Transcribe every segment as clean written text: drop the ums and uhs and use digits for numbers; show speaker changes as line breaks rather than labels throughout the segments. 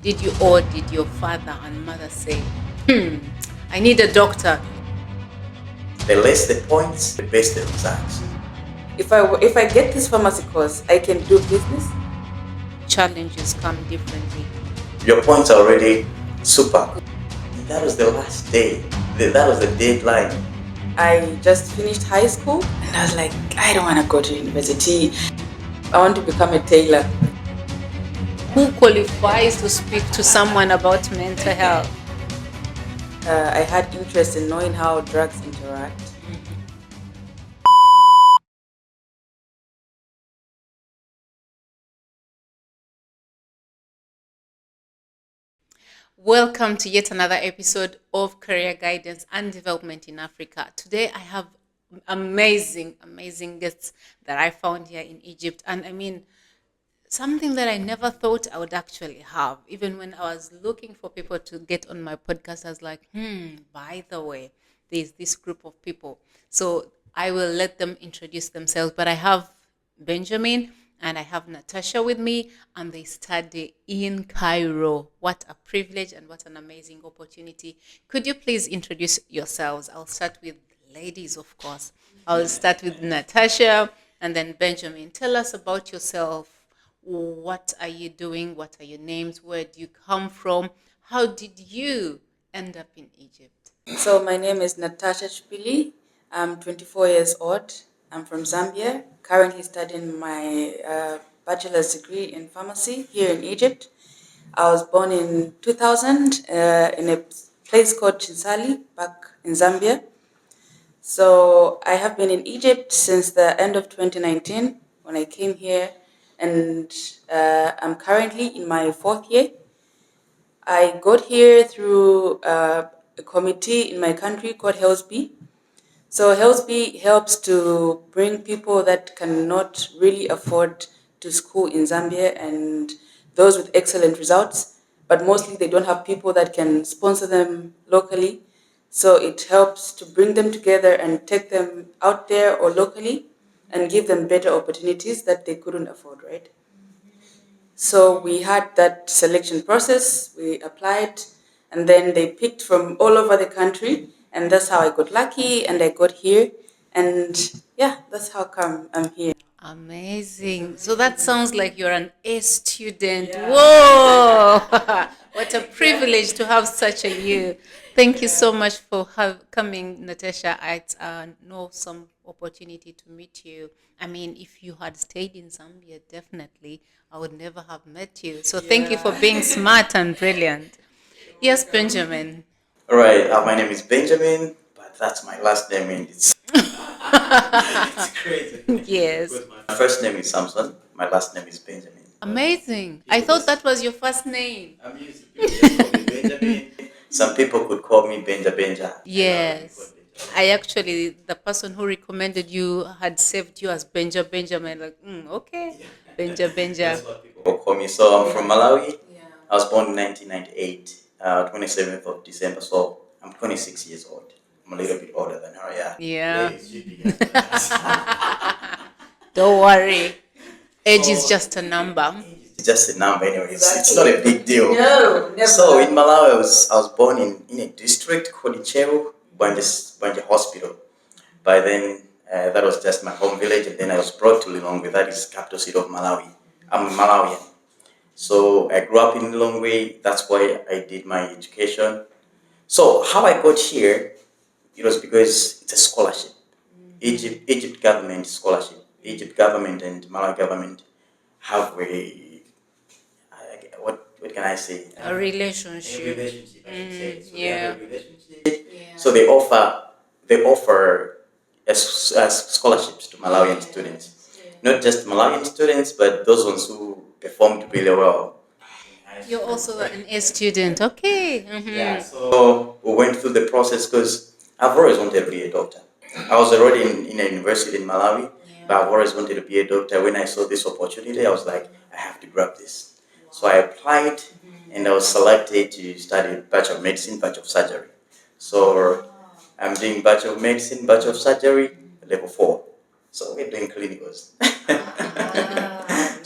Did you or did your father and mother say, I need a doctor?
The less the points, the best the results.
If I get this pharmacy course, I can do business.
Challenges come differently.
Your points are already super. And that was the last day. That was the deadline.
I just finished high school and I was like, I don't want to go to university. I want to become a tailor.
Who qualifies to speak to someone about mental health?
I had interest in knowing how drugs interact.
Welcome to yet another episode of Career Guidance and Development in Africa. Today I have amazing guests that I found here in Egypt. And I mean, something that I never thought I would actually have. Even when I was looking for people to get on my podcast, I was like, by the way, there's this group of people. So I will let them introduce themselves. But I have Benjamin and I have Natasha with me, and they study in Cairo. What a privilege and what an amazing opportunity. Could you please introduce yourselves? I'll start with ladies, of course. I'll start with Natasha and then Benjamin. Tell us about yourself. What are you doing? What are your names? Where do you come from? How did you end up in Egypt?
So my name is Natasha Chipili. I'm 24 years old. I'm from Zambia, currently studying my bachelor's degree in pharmacy here in Egypt. I was born in 2000 in a place called Chinsali, back in Zambia. So I have been in Egypt since the end of 2019 when I came here, and I'm currently in my fourth year. I got here through a committee in my country called HELSB. So HELSB helps to bring people that cannot really afford to school in Zambia and those with excellent results, but mostly they don't have people that can sponsor them locally. So it helps to bring them together and take them out there or locally and give them better opportunities that they couldn't afford, right? So we had that selection process, we applied, and then they picked from all over the country, and that's how I got lucky and I got here. And yeah, that's how come I'm here.
Amazing. So that sounds like you're an A student. Whoa! What a privilege to have such a you. Thank you so much for coming, Natasha. It's an awesome opportunity to meet you. I mean, if you had stayed in Zambia, definitely I would never have met you. So thank you for being smart and brilliant. Yes, Benjamin.
All right, my name is Benjamin, but that's my last name, and it's crazy.
Yes.
My first name is Samson. My last name is Benjamin.
Amazing. I thought that was your first name.
I'm used to people just call me Benjamin. Some people could call me Benja.
Yes. I actually, the person who recommended you had saved you as Benjamin. Like, okay. Benja.
That's what people call me. So I'm from Malawi. I was born in 1998, 27th of December. So I'm 26 years old. I'm a little bit older than her, yeah.
Yeah.
Ladies, you be
Don't worry. Age is just a number.
It's just a number anyway. It's not a big deal.
No, never.
So in Malawi, I was born in a district called Icheru, Banje Hospital. By then, that was just my home village, and then I was brought to Lilongwe, that is capital city of Malawi. I'm a Malawian. So I grew up in Lilongwe, that's why I did my education. So how I got here, it was because it's a scholarship. Egypt government scholarship. Egypt government and Malawi government have what can I say?
A relationship.
A relationship, I should say. So they
Yeah.
have a relationship. So they offer as scholarships to Malawian students. Not just Malawian students, but those ones who performed really well.
You're also an A student. Okay.
Yeah, so we went through the process because I've always wanted to be a doctor. I was already in a university in Malawi, but I've always wanted to be a doctor. When I saw this opportunity, I was like, I have to grab this. So I applied and I was selected to study Bachelor of Medicine, Bachelor of Surgery. So I'm doing Bachelor of Medicine, Bachelor of Surgery, level 4. So we're doing clinicals.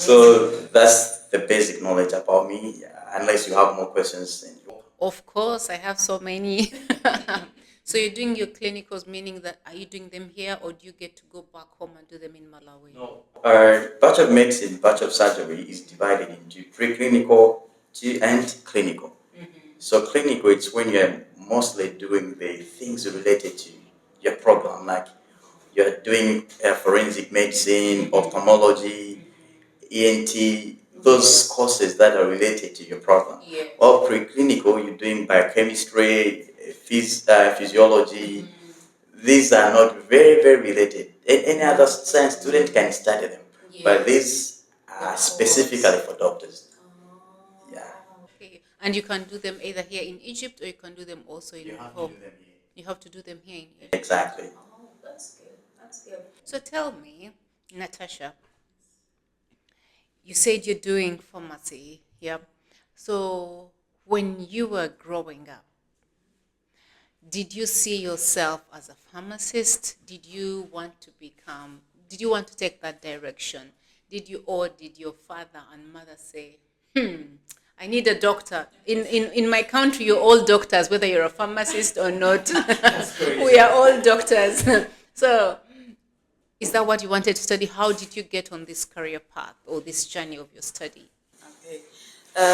So that's the basic knowledge about me. unless you have more questions. Then
Of course, I have so many. So you're doing your clinicals, meaning that are you doing them here or do you get to go back home and do them in Malawi?
no. Our batch of medicine, batch of surgery is divided into preclinical and clinical. So clinical, it's when you're mostly doing the things related to your program, like you're doing forensic medicine, ophthalmology, ENT, those courses that are related to your program.
Yeah.
Or preclinical, you're doing biochemistry, physiology. These are not very, very related. Any other science student can study them, but these are specifically for doctors. Yeah.
Okay. And you can do them either here in Egypt or you can do them also in home. You have to do them here in Egypt.
Exactly.
Oh, that's good. That's good. So tell me, Natasha, you said you're doing pharmacy. Yeah. So when you were growing up, did you see yourself as a pharmacist? Did you want to take that direction? Did your father and mother say, I need a doctor? In my country, you're all doctors, whether you're a pharmacist or not. We are all doctors. So is that what you wanted to study? How did you get on this career path or this journey of your study?
Okay.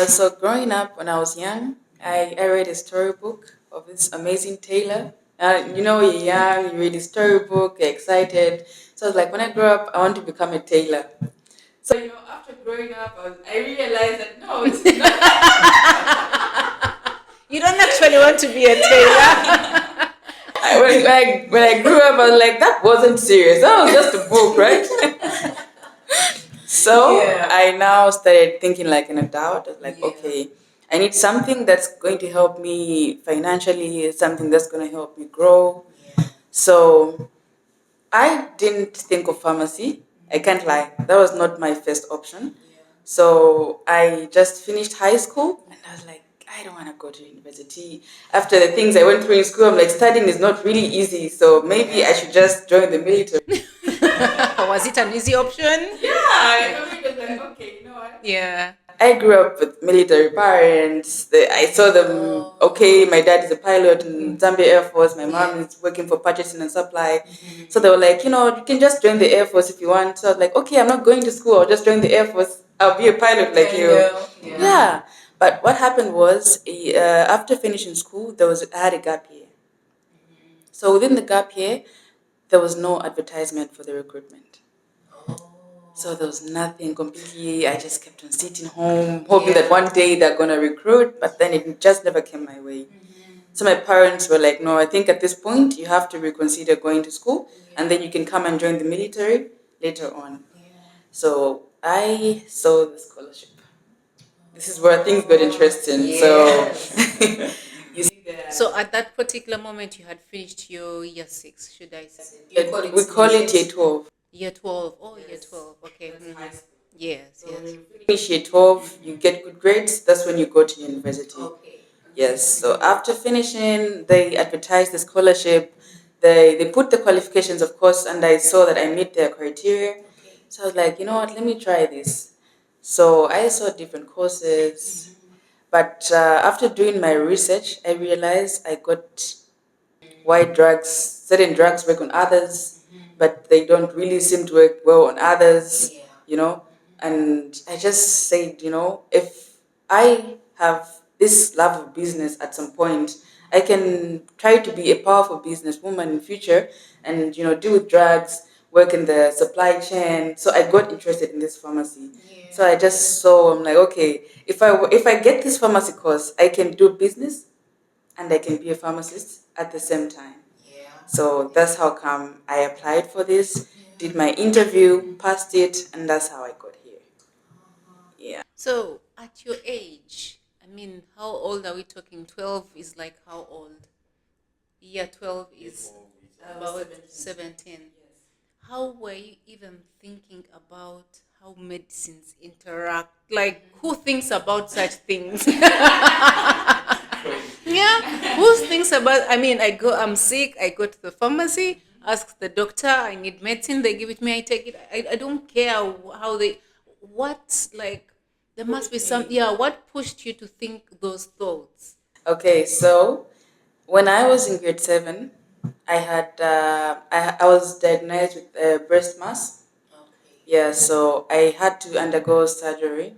So growing up, when I was young, I read a storybook of this amazing tailor. You're young, you read a storybook, you're excited. So I was like, when I grow up, I want to become a tailor. So after growing up, I realized that no, it's not.
You don't actually want to be a tailor.
When I grew up, I was like, that wasn't serious. That was just a book, right? So I now started thinking like an adult. I was like, okay, I need something that's going to help me financially, something that's going to help me grow. So I didn't think of pharmacy. I can't lie. That was not my first option. So I just finished high school and I was like, I don't want to go to university. After the things I went through in school, I'm like, studying is not really easy. So maybe I should just join the military.
Was it an easy option?
I was like, okay, you know what?
Yeah.
I grew up with military parents. I saw them, okay, my dad is a pilot in Zambia Air Force. My mom is working for purchasing and supply. So they were like, you can just join the Air Force if you want. So I was like, okay, I'm not going to school. I'll just join the Air Force. I'll be a pilot like you. Yeah. But what happened was, after finishing school, I had a gap year. So within the gap year, there was no advertisement for the recruitment. So there was nothing completely. I just kept on sitting home, hoping that one day they're going to recruit, but then it just never came my way. So my parents were like, no, I think at this point you have to reconsider going to school and then you can come and join the military later on. So I saw the scholarship. This is where things got interesting. So you see that.
So at that particular moment, you had finished your year 6, should I say?
We call it year 12.
Year 12. Oh, year 12. Okay. Yes.
Finish year 12, you get good grades, that's when you go to university. Yes, so after finishing, they advertised the scholarship. They put the qualifications, of course, and I saw that I meet their criteria. So I was like, you know what, let me try this. So I saw different courses, but after doing my research, I realized I got why certain drugs work on others, but they don't really seem to work well on others, And I just said, if I have this love of business at some point, I can try to be a powerful businesswoman in future and, deal with drugs, work in the supply chain. So I got interested in this pharmacy. So I just saw, I'm like, okay, if I get this pharmacy course, I can do business and I can be a pharmacist at the same time. So that's how come I applied for this, did my interview, passed it, and that's how I got here. Yeah.
So at your age, how old are we talking? 12 is like how old? Year 12 is about 17. How were you even thinking about how medicines interact? Like, who thinks about such things? Yeah, who thinks about? I'm sick. I go to the pharmacy, ask the doctor, I need medicine. They give it me. I take it. I don't care how they. What There must be some, yeah, what pushed you to think those thoughts?
Okay, so when I was in grade 7, I was diagnosed with breast mass. Yeah, so I had to undergo surgery.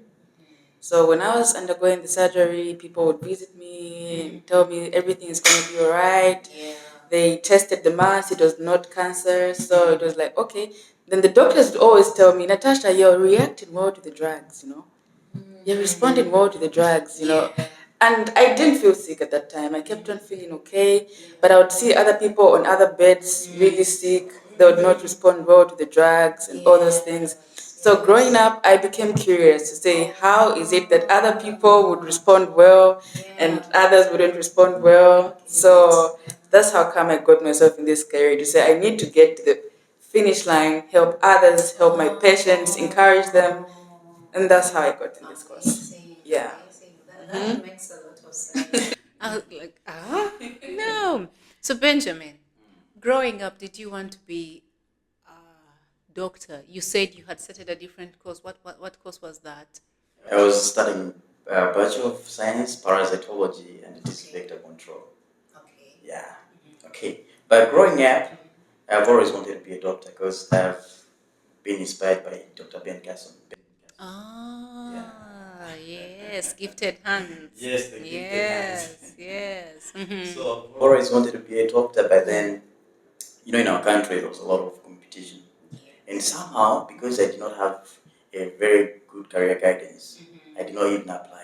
So when I was undergoing the surgery, people would visit me and tell me everything is going to be all right. They tested the mass, it was not cancer. So it was like, okay. Then the doctors would always tell me, Natasha, you're reacting well to the drugs, You're responding well to the drugs. And I didn't feel sick at that time. I kept on feeling okay. But I would see other people on other beds really sick. They would not respond well to the drugs and all those things. So growing up, I became curious to say, how is it that other people would respond well and others wouldn't respond well? So that's how come I got myself in this career to say I need to get to the finish line, help others, help my patients, encourage them, and that's how I got in this course. Yeah.
That makes a lot of sense. I was like, no. So, Benjamin, growing up, did you want to be a doctor? You said you had started a different course. What course was that?
I was studying Bachelor of Science, Parasitology, and Disease Vector Control.
Okay.
Yeah. Okay. But growing up, I've always wanted to be a doctor because I've been inspired by Dr. Ben Carson.
Ah, yes, gifted hands.
Yes, the gifted hands.
Yes. Mhm.
So I've always wanted to be a doctor, but then, in our country, there was a lot of competition. And somehow, because I did not have a very good career guidance, I did not even apply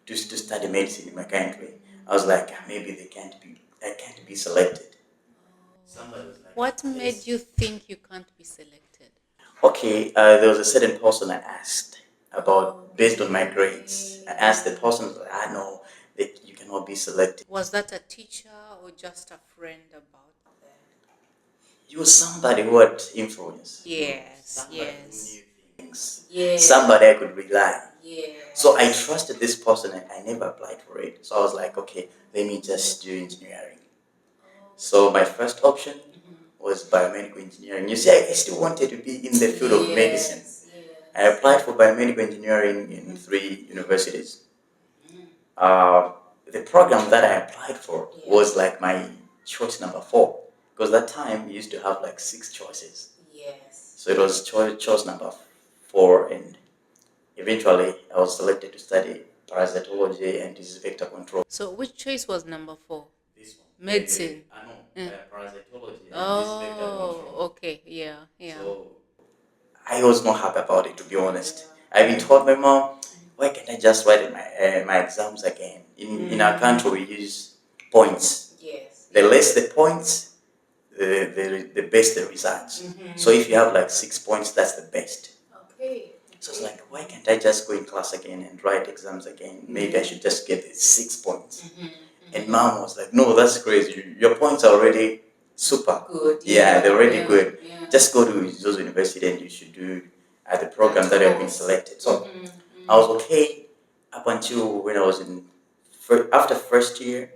to study medicine in my country. I was like, maybe I can't be selected. Somebody was like,
What made you think you can't be selected?
okay, there was a certain person I asked about based on my grades. I asked the person, I know that you cannot be selected.
Was that a teacher or just a friend about that?
You were somebody who had influence.
Yes,
Somebody
yes.
who knew things.
Yes.
Somebody I could rely.
Yes.
So I trusted this person and I never applied for it. So I was like, okay, let me just do engineering. So my first option was biomedical engineering. You see, I still wanted to be in the field of medicine. I applied for biomedical engineering in 3 universities. The program that I applied for was like my choice number 4, because that time we used to have like 6 choices.
Yes.
So it was choice number 4, and eventually I was selected to study parasitology and disease vector control.
So which choice was number 4?
This one.
Medicine.
I know,
Mm.
parasitology and disease vector
Oh,
control.
okay. Yeah, yeah.
So I was not happy about it, to be honest. I've been told my mom, why can't I just write my exams again? In our country, we use points.
Yes.
The less the points, the best the results. So if you have like 6 points, that's the best.
Okay.
So it's like, why can't I just go in class again and write exams again? Maybe I should just get the 6 points. And mom was like, no, that's crazy. Your points are already super.
Good.
Yeah, they're already good.
Yeah.
Just go to those university and you should do the program that have been selected. So I was okay up until when I was after first year,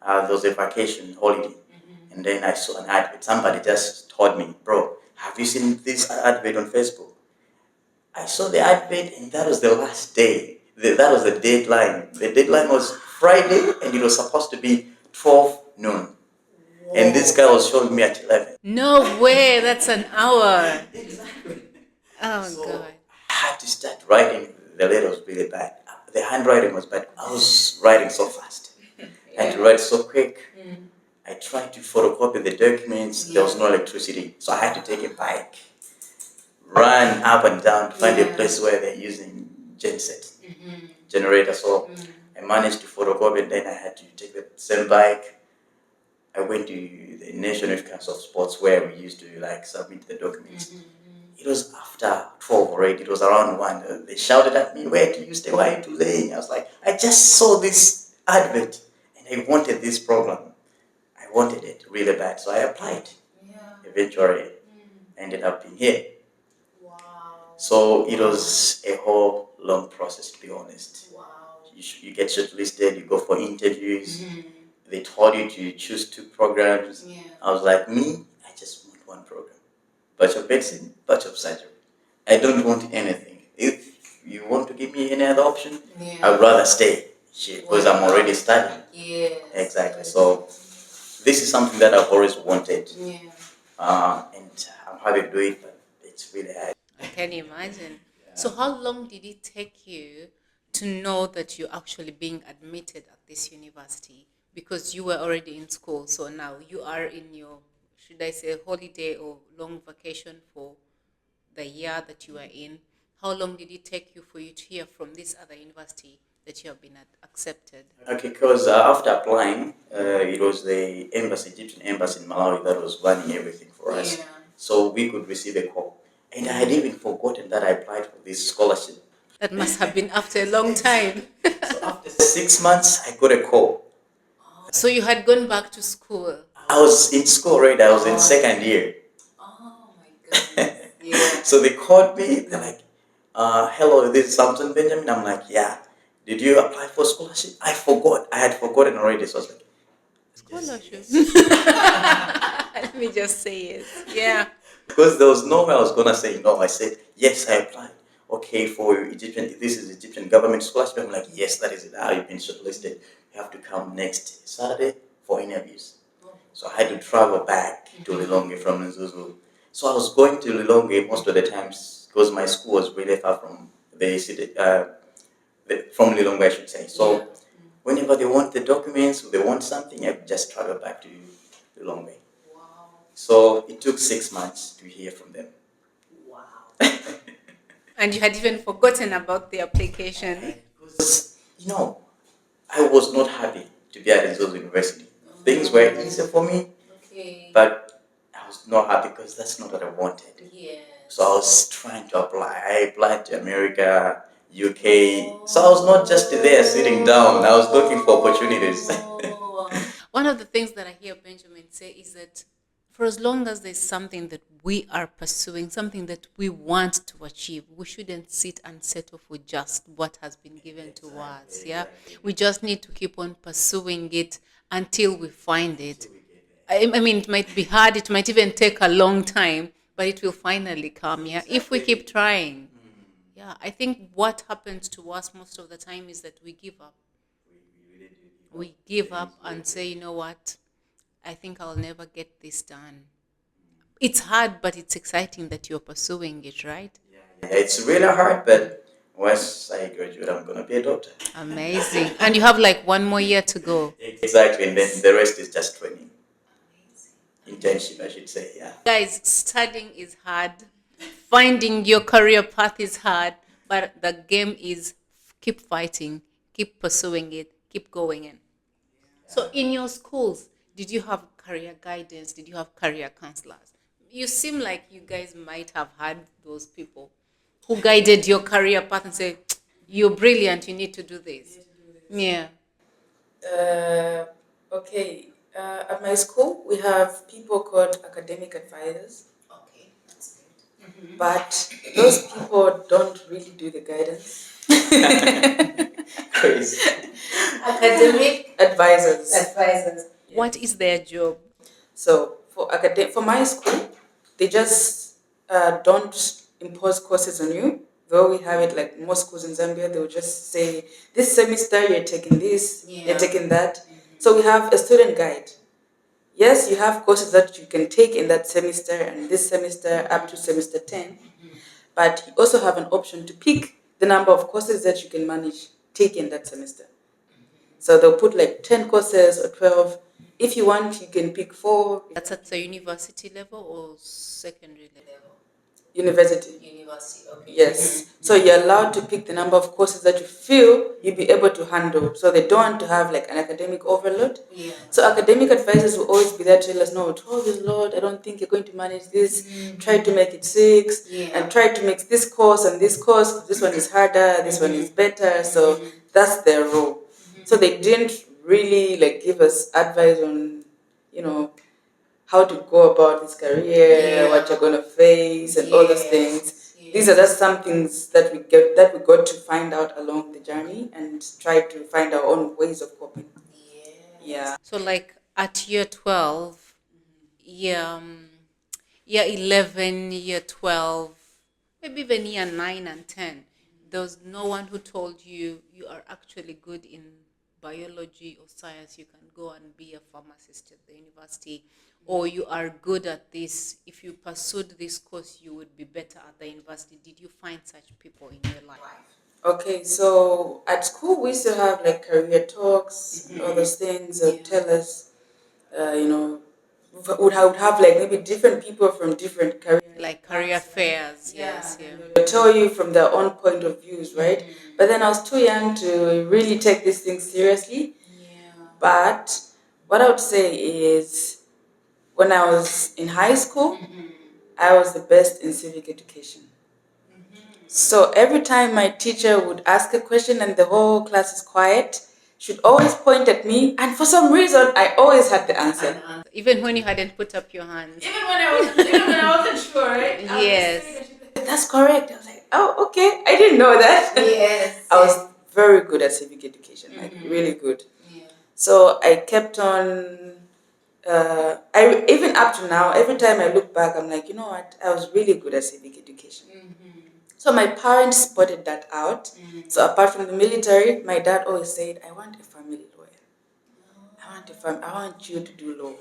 there was a vacation holiday. And then I saw an advert. Somebody just told me, bro, have you seen this advert on Facebook? I saw the advert and that was the last day. That was the deadline. The deadline was Friday and it was supposed to be 12 noon. And this guy was showing me at 11.
No way. That's an hour.
Exactly.
Oh,
So
God.
I had to start writing. The letter was really bad. The handwriting was bad. I was writing so fast. I had to write so quick. I tried to photocopy the documents. There was no electricity. So I had to take a bike, run up and down to find a place where they're using genset, generator. So I managed to photocopy and then I had to take the same bike. I went to the National Youth Council of Sports where we used to like submit the documents. It was after 12 already. It was around 1. They shouted at me, where do you stay? Why are you too late? I was like, I just saw this advert and I wanted this program. I wanted it really bad. So I applied. Eventually, I ended up being here.
Wow.
So it was a whole long process, to be honest.
Wow.
You get shortlisted, you go for interviews. They told you to choose 2 programs. I was like, me, I just want 1 program. Bachelor of Medicine, Bachelor of Surgery. I don't want anything. If you want to give me any other option,
Yeah.
I would rather stay here because I'm already studying.
Yes.
Exactly. So this is something that I've always wanted.
Yeah.
And I'm happy to do it, but it's really hard.
I can imagine. So how long did it take you to know that you're actually being admitted at this university? Because you were already in school, so now you are in your, should I say, holiday or long vacation for the year that you are in. How long did it take you for you to hear from this other university that you have been accepted?
Okay, because after applying, it was the embassy, Egyptian embassy in Malawi, that was running everything for us.
Yeah.
So we could receive a call. And I had even forgotten that I applied for this scholarship.
That must have been after a long time.
So after 6 months, I got a call.
So you had gone back to school.
I was in school already. I was in second year.
Oh my goodness. Yeah.
So they called me. They're like, hello, this is Samson Benjamin. I'm like, yeah. Did you apply for scholarship? I forgot. I had forgotten already. So I was like,
Scholarship. Let me just say it. Yeah.
because there was no way I was gonna say no. I said yes, I applied. Okay, for Egyptian, this is Egyptian government scholarship. I'm like, yes, that is it. Now you've been shortlisted. You have to come next Saturday for interviews. So I had to travel back to Lilongwe from Nzuzu. So I was going to Lilongwe most of the times because my school was really far from the city, from Lilongwe, I should say. So whenever they want the documents or they want something, I just travel back to Lilongwe.
Wow.
So it took 6 months to hear from them.
Wow. And you had even forgotten about the application.
Because, I was not happy to be at Nzuzu University. Things were easy for me, but I was not happy because that's not what I wanted.
Yeah.
So I was trying to apply. I applied to America, UK. So I was not just there sitting down. I was looking for opportunities.
One of the things that I hear Benjamin say is that for as long as there's something that we are pursuing, something that we want to achieve, we shouldn't sit and settle for just what has been given to us. Yeah, we just need to keep on pursuing it until we find it. I mean, it might be hard, it might even take a long time, but it will finally come, yeah, if we keep trying. Yeah, I think what happens to us most of the time is that we give up. We give up and say, you know what, I think I'll never get this done. It's hard, but it's exciting that you're pursuing it, right?
Yeah, it's really hard, but once I graduate, I'm going to be a doctor.
Amazing. And you have like 1 more year to go.
Exactly, and then the rest is just training. Internship, I should say, yeah.
Guys, studying is hard. Finding your career path is hard, but the game is keep fighting, keep pursuing it, keep going in. So in your schools, did you have career guidance? Did you have career counselors? You seem like you guys might have had those people who guided your career path and say, you're brilliant, you need to do this. Yeah.
Okay. At my school, we have people called academic advisors,
Okay, that's good.
but those people don't really do the guidance.
Crazy.
Academic
Advisors.
advisors. What is their job?
So for my school, they just don't impose courses on you. Though we have it like most schools in Zambia, they will just say, this semester you're taking this, you're taking that. So we have a student guide. Yes, you have courses that you can take in that semester and this semester up to semester 10, but you also have an option to pick the number of courses that you can manage take in that semester. So they'll put like 10 courses or 12. If you want, you can pick 4.
That's at the university level or secondary level?
University.
University, okay.
Yes. So you're allowed to pick the number of courses that you feel you'll be able to handle. So they don't want to have like an academic overload.
Yeah.
So academic advisors will always be there to tell us, no, 12 is Lord, I don't think you're going to manage this. Try to make it 6. And try to mix this course and this course. This one is harder, this one is better. So that's their role. So they didn't really like give us advice on, how to go about this career, what you're gonna face, and all those things. These are just some things that we got to find out along the journey and try to find our own ways of coping. Yeah.
So like at year 12, year 11, year 12, maybe even year 9 and 10, there was no one who told you you are actually good in biology or science, you can go and be a pharmacist at the university, or you are good at this, if you pursued this course you would be better at the university. Did you find such people in your life?
Okay, so at school we used to have like career talks and all those things. They would tell us, would have like maybe different people from different career
Like career fairs, yes, yeah.
They'll tell you from their own point of views, right? But then I was too young to really take these things seriously. But what I would say is, when I was in high school, I was the best in civic education. So every time my teacher would ask a question and the whole class is quiet, she'd always point at me, and for some reason, I always had the answer.
Even when you hadn't put up your hands.
Even when I wasn't sure, right?
Yes.
That's correct. I was like, oh, okay. I didn't know that.
Yes.
I was very good at civic education, like really good.
Yeah.
So I kept on. I even up to now, every time I look back, I'm like, you know what? I was really good at civic education. So my parents spotted that out. So apart from the military, my dad always said, I want a family lawyer. I want you to do law.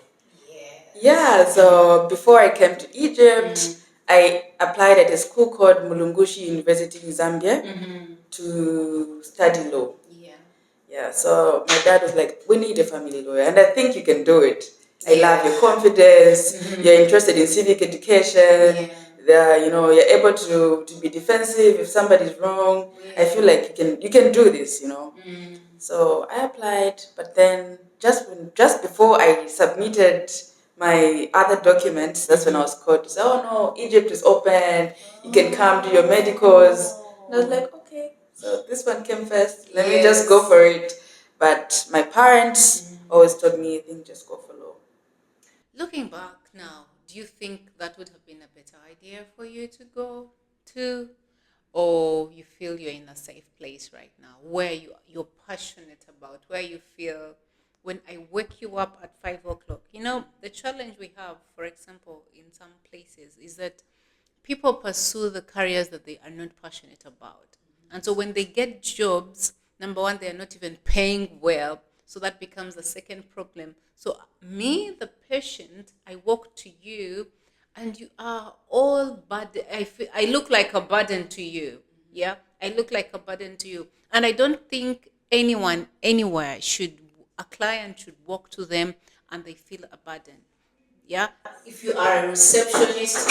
Yeah, so before I came to Egypt, I applied at a school called Mulungushi University in Zambia to study law. Yeah, so my dad was like, we need a family lawyer, and I think you can do it. I love your confidence, you're interested in civic education, you're able to be defensive if somebody's wrong. I feel like you can do this. So I applied, but then just before I submitted my other documents, that's when I was called to say, oh no, Egypt is open, you can come do your medicals. And I was like, okay, so this one came first, let me just go for it. But my parents always told me, I think just go for law.
Looking back now, do you think that would have been a better idea for you to go to? Or you feel you're in a safe place right now, where you're passionate about, where you feel, when I wake you up at 5 o'clock, the challenge we have, for example, in some places is that people pursue the careers that they are not passionate about. And so when they get jobs, number one, they are not even paying well. So that becomes the second problem. So me, the patient, I walk to you and you are all burden. I look like a burden to you. Yeah, I look like a burden to you. And I don't think anyone, anywhere, a client should walk to them and they feel a burden. Yeah. If you are a receptionist,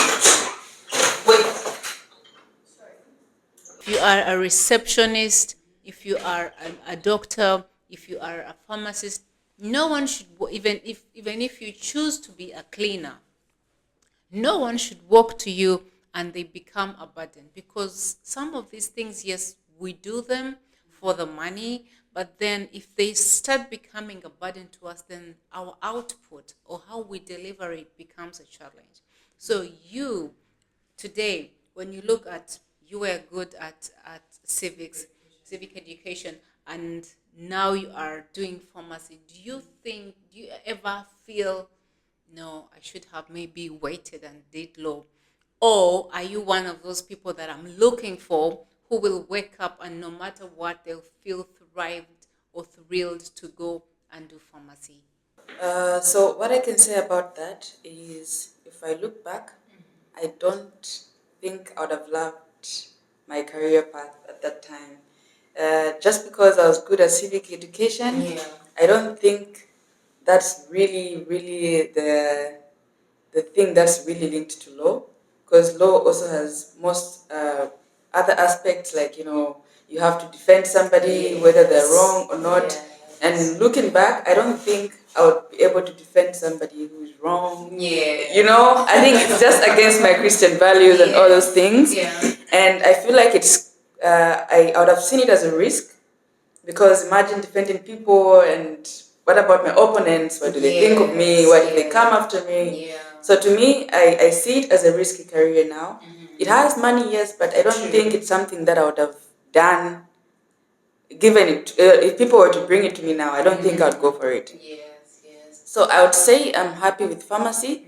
if you are a receptionist, if you are a doctor, if you are a pharmacist, no one should, even if you choose to be a cleaner, no one should walk to you and they become a burden. Because some of these things, yes, we do them for the money, but then if they start becoming a burden to us, then our output or how we deliver it becomes a challenge. So you, today, when you look at, you were good at civic education, and now you are doing pharmacy, do you ever feel, no, I should have maybe waited and did law? Or are you one of those people that I'm looking for, who will wake up and no matter what, they'll feel thrived or thrilled to go and do pharmacy?
So what I can say about that is, if I look back, I don't think I would have loved my career path at that time. Just because I was good at civic education, I don't think that's really, really the thing that's really linked to law. Because law also has most other aspects, like, you have to defend somebody, whether they're wrong or not. And looking back, I don't think I would be able to defend somebody who's wrong. I think it's just against my Christian values and all those things. And I feel like I would have seen it as a risk, because imagine defending people, and what about my opponents? What do they think of me? What if they come after me? So to me, I see it as a risky career now. It has money, yes, but I don't think it's something that I would have done. Given it, if people were to bring it to me now, I don't think I'd go for it. So I would say I'm happy with pharmacy,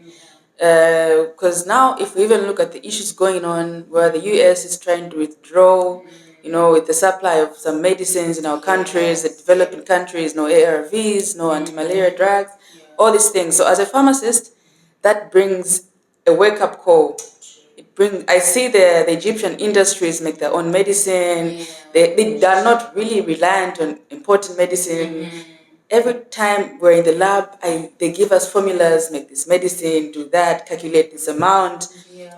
because now if we even look at the issues going on, where the US is trying to withdraw with the supply of some medicines in our countries, the developing countries, no ARVs, no anti-malaria drugs, all these things. So as a pharmacist, that brings a wake-up call. I see the Egyptian industries make their own medicine. They are not really reliant on imported medicine. Every time we're in the lab, they give us formulas, make this medicine, do that, calculate this amount,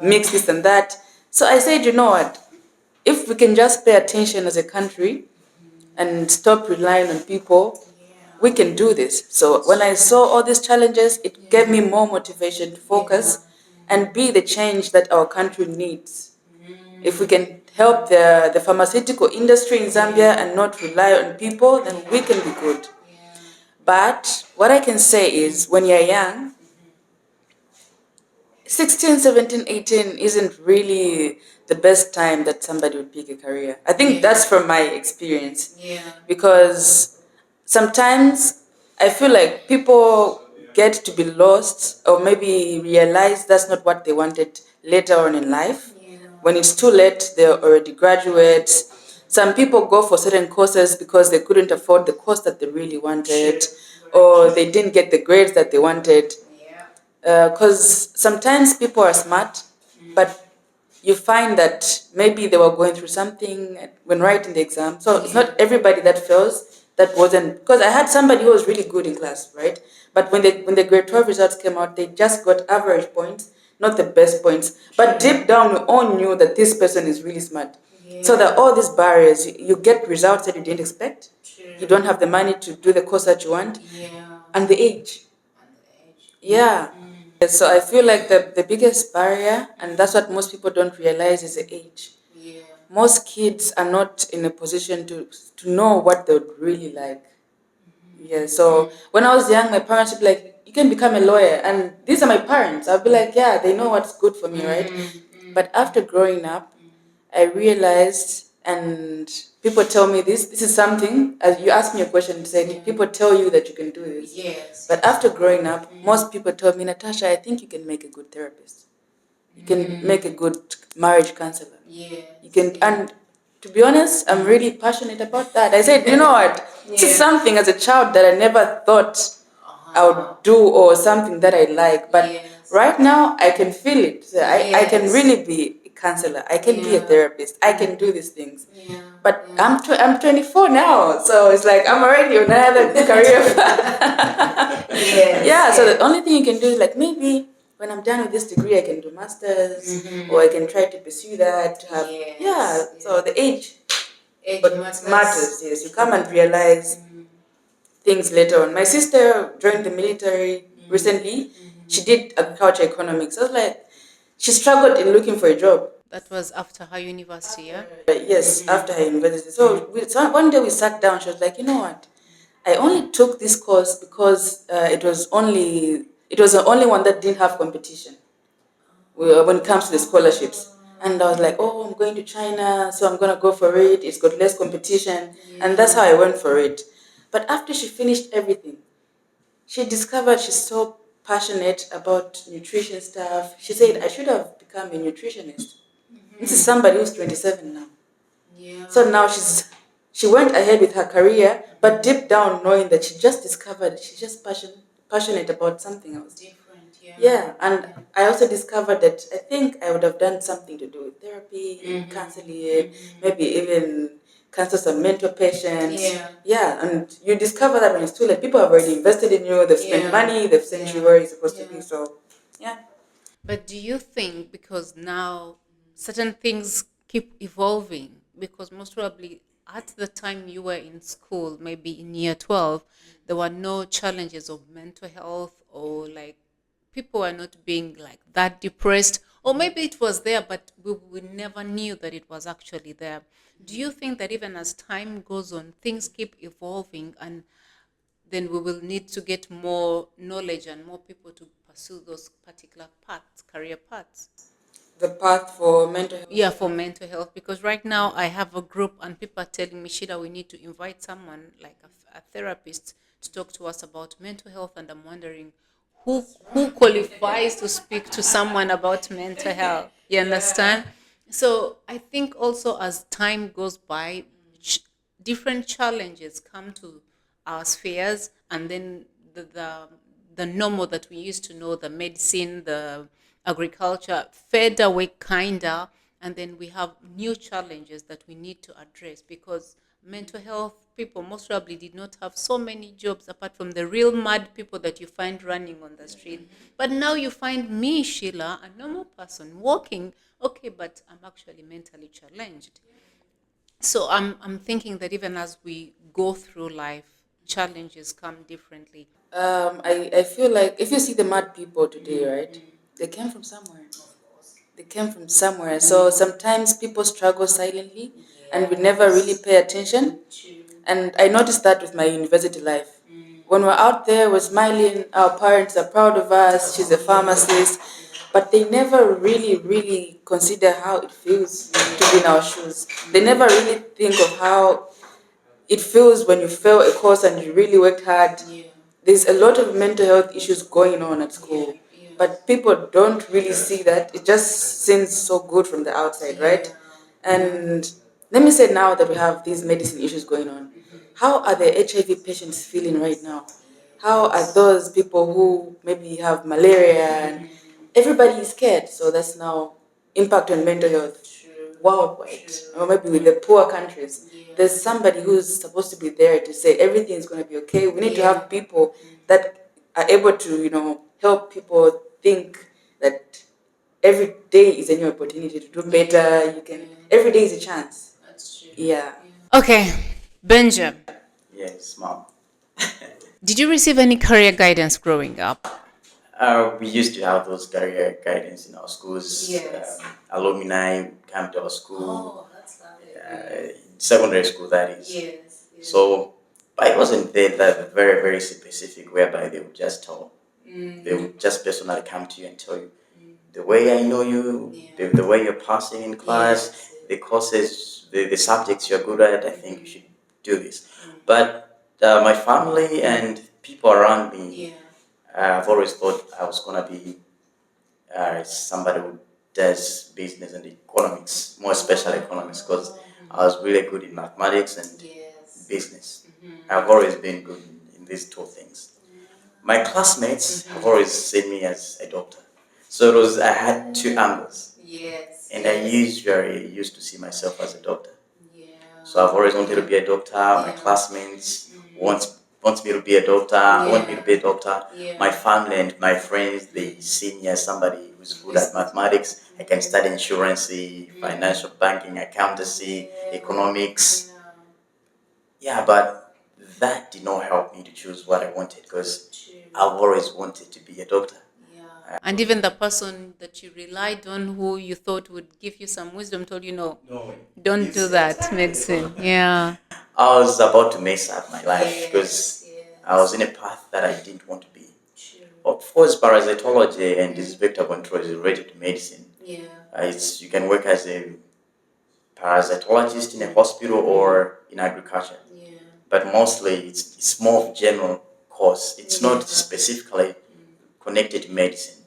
mix this and that. So I said, you know what? If we can just pay attention as a country and stop relying on people, we can do this. So when I saw all these challenges, it gave me more motivation to focus and be the change that our country needs. If we can help the pharmaceutical industry in Zambia and not rely on people, then we can be good. But what I can say is when you're young, 16, 17, 18 isn't really the best time that somebody would pick a career. I think that's from my experience. Because sometimes I feel like people get to be lost or maybe realize that's not what they wanted later on in life. When it's too late, they're already graduates. Some people go for certain courses because they couldn't afford the course that they really wanted, or they didn't get the grades that they wanted. Because sometimes people are smart, but you find that maybe they were going through something when writing the exam. So it's not everybody that fails. That wasn't because I had somebody who was really good in class, right? But when the grade 12 results came out, they just got average points, not the best points. But deep down, we all knew that this person is really smart. So there are all these barriers. You get results that you didn't expect. You don't have the money to do the course that you want, and the age. Yeah. So I feel like the biggest barrier, and that's what most people don't realize, is the age. Most kids are not in a position to know what they would really like. Yeah. So when I was young, my parents would be like, "You can become a lawyer," and these are my parents. I'll be like, "Yeah, they know what's good for me, right?" But after growing up, I realized, and people tell me this is something, as you asked me a question, said people tell you that you can do this. But after growing up, most people told me, Natasha, I think you can make a good therapist. You can make a good marriage counselor. You can, and to be honest, I'm really passionate about that. I said, you know what? This is something as a child that I never thought I would do or something that I like. But right now, I can feel it. So I can really be a counselor. I can be a therapist. I can do these things. But I'm 24 now, so it's like I'm already on another career path. Yeah, so the only thing you can do is like maybe when I'm done with this degree, I can do masters, or I can try to pursue that. To have, so the age matters. Yes, you come and realize things later on. My sister joined the military recently. She did agriculture economics. I was like, she struggled in looking for a job.
That was after her university, yeah?
Yes, after her university. So one day we sat down. She was like, you know what? I only took this course because it was the only one that didn't have competition when it comes to the scholarships. And I was like, oh, I'm going to China, so I'm going to go for it. It's got less competition. And that's how I went for it. But after she finished everything, she discovered she's so passionate about nutrition stuff. She said, I should have become a nutritionist. This is somebody who's 27 now. So now she went ahead with her career, but deep down knowing that she just discovered she's just passionate about something else. Yeah, and I also discovered that I think I would have done something to do with therapy, counseling, maybe even counsel some mental patients. Yeah, and you discover that when it's too late, people have already invested in you, they've spent money, they've sent you where you're supposed to be. So, yeah.
But do you think because now certain things keep evolving, because most probably at the time you were in school, maybe in year 12, there were no challenges of mental health, or like people were not being like that depressed, or maybe it was there, but we never knew that it was actually there. Do you think that even as time goes on, things keep evolving, and then we will need to get more knowledge and more people to pursue those particular paths, career paths?
The path for mental health.
Yeah, for mental health. Because right now I have a group and people are telling me, Shida, we need to invite someone like a therapist to talk to us about mental health. And I'm wondering who qualifies to speak to someone about mental health. You understand? So I think also as time goes by, ch- different challenges come to our spheres, and then the normal that we used to know, the medicine, the agriculture, fade away kinda, and then we have new challenges that we need to address because mental health people most probably did not have so many jobs apart from the real mad people that you find running on the street. But now you find me, Sheila, a normal person walking, okay, but I'm actually mentally challenged. So I'm thinking that even as we go through life, challenges come differently.
I feel like if you see the mad people today, right? They came from somewhere. They came from somewhere. So sometimes people struggle silently and we never really pay attention. And I noticed that with my university life. When we're out there, we're smiling, our parents are proud of us, she's a pharmacist, but they never really, really consider how it feels to be in our shoes. They never really think of how it feels when you fail a course and you really worked hard. There's a lot of mental health issues going on at school, but people don't really see that. It just seems so good from the outside, right? And let me say now that we have these medicine issues going on, how are the HIV patients feeling right now? How are those people who maybe have malaria and everybody is scared? So that's now impact on mental health worldwide, or maybe with the poor countries. There's somebody who's supposed to be there to say everything's going to be okay. We need to have people that are able to, help people think that every day is a new opportunity to do better. You can every day is a chance. Yeah.
Okay, Benja,
Yes, mom.
did you receive any career guidance growing up?
We used to have those career guidance in our schools. Alumni come to our school, secondary school, that is. So, but it wasn't that very, very specific whereby they would just tell, they would just personally come to you and tell you, the way I know you, the way you're passing in class, the courses, the subjects you're good at, I think you should do this. But my family and people around me, I've always thought I was going to be somebody who does business and economics, more especially economics, because I was really good in mathematics and business. I've always been good in these two things. My classmates have always seen me as a doctor. So it was, I had two angles. And I usually used to see myself as a doctor. So I've always wanted to be a doctor. My classmates wants me to be a doctor, want me to be a doctor. My family and my friends, they see me as somebody who's good at mathematics. I can study insurance, financial banking, accountancy, economics. Yeah, but that did not help me to choose what I wanted because I've always wanted to be a doctor.
And even the person that you relied on, who you thought would give you some wisdom, told you, no, don't do that, medicine. Yeah.
I was about to mess up my life because I was in a path that I didn't want to be. Of course, parasitology and disease vector control is related to medicine. It's you can work as a parasitologist in a hospital or in agriculture, but mostly it's more of general course. It's not specifically connected to medicine.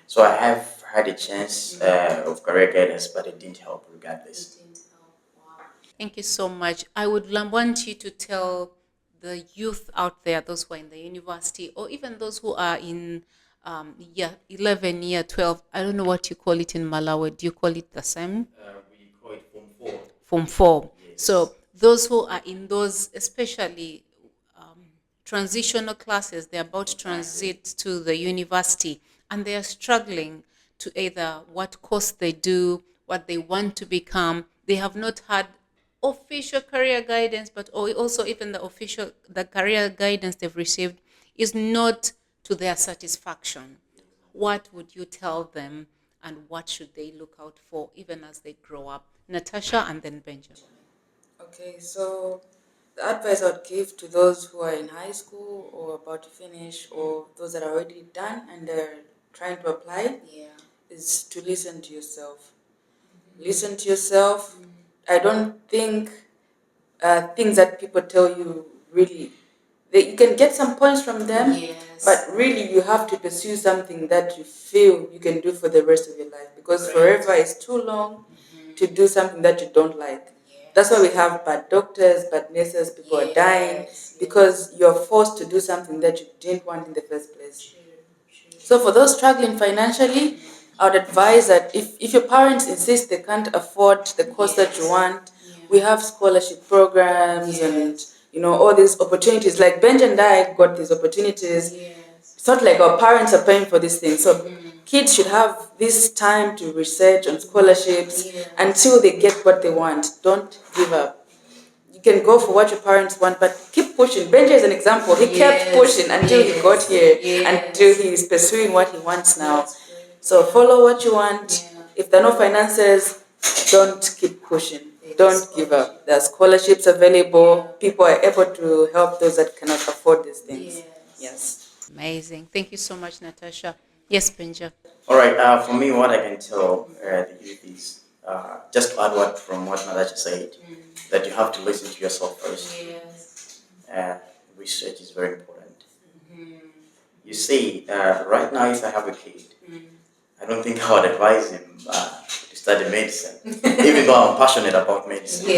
So I have had a chance of career guidance, but it didn't help regardless.
Thank you so much. I would want you to tell the youth out there, those who are in the university, or even those who are in year 11, year 12. I don't know what you call it in Malawi. Do you call it the same?
We call it Form 4.
Form 4.
Yes.
So those who are in those, especially transitional classes, they're about to transit to the university and they are struggling to either what course they do, what they want to become. They have not had official career guidance, but also even the career guidance they've received is not to their satisfaction. What would you tell them and what should they look out for even as they grow up? Natasha and then Benjamin.
Okay, so the advice I would give to those who are in high school or about to finish or those that are already done and they're trying to apply is to listen to yourself. Listen to yourself. I don't think things that people tell you really, you can get some points from them, but really you have to pursue something that you feel you can do for the rest of your life because forever is too long to do something that you don't like. That's why we have bad doctors, bad nurses, people are dying because you're forced to do something that you didn't want in the first place. So for those struggling financially, I would advise that if your parents insist they can't afford the course that you want, we have scholarship programs and all these opportunities. Like Benj and I got these opportunities. It's not like our parents are paying for these things. So kids should have this time to research on scholarships until they get what they want. Don't give up. You can go for what your parents want, but keep pushing. Benji is an example. He kept pushing until he got here, until he's pursuing what he wants now. So follow what you want. If there are no finances, don't keep pushing. Don't give up. There are scholarships available. People are able to help those that cannot afford these things. Yes.
Amazing. Thank you so much, Natasha. Yes, Benja.
All right. For me, what I can tell the youth is just to add from what Natasha said, that you have to listen to yourself first. Research is very important. You see, right now, if I have a kid, I don't think I would advise him to study medicine, even though I'm passionate about medicine.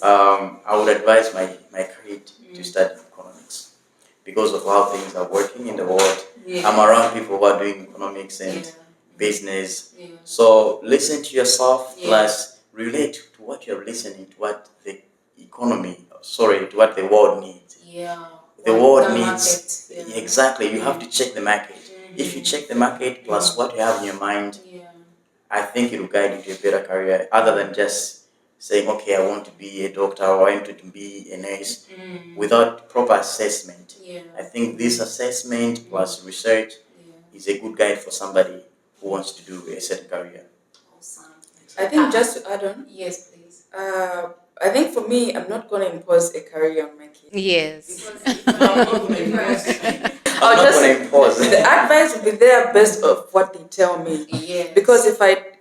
I would advise my kid to study economics because of how things are working in the world. I'm around people who are doing economics and business. So listen to yourself, plus relate to what you're listening to, what the to what the world needs. The world needs, exactly, you have to check the market. If you check the market plus what you have in your mind, I think it will guide you to a better career, other than just saying, okay, I want to be a doctor or I want to be a nurse without proper assessment. I think this assessment plus research is a good guide for somebody who wants to do a certain career.
I think just to add on.
Yes, please.
I think for me, I'm not going to impose a career on my kids.
Yes.
I'm not going to impose.
The advice will be there based of what they tell me. Because if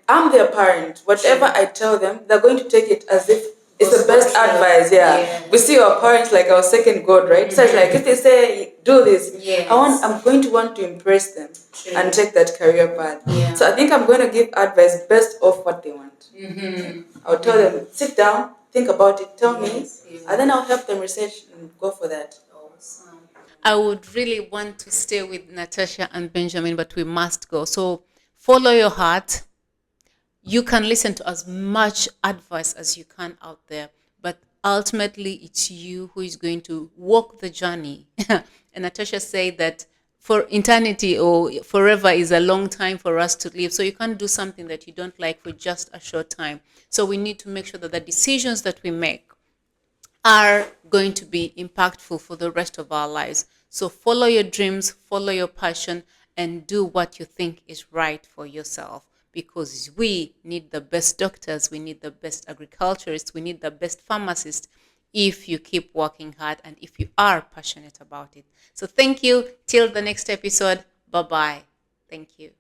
I'm their parent, whatever I tell them, they're going to take it as if it's the best advice. We see our parents like our second god, right? So it's like if they say do this, I'm going to want to impress them and take that career path. So I think I'm going to give advice based off what they want. I'll tell them, sit down, think about it, tell me, and then I'll help them research and go for that.
I would really want to stay with Natasha and Benjamin, but we must go. So follow your heart. You can listen to as much advice as you can out there, but ultimately it's you who is going to walk the journey. And Natasha said that for eternity or forever is a long time for us to live. So you can't do something that you don't like for just a short time. So we need to make sure that the decisions that we make are going to be impactful for the rest of our lives. So follow your dreams, follow your passion, and do what you think is right for yourself. Because we need the best doctors, we need the best agriculturists, we need the best pharmacists if you keep working hard and if you are passionate about it. So thank you. Till the next episode. Bye-bye. Thank you.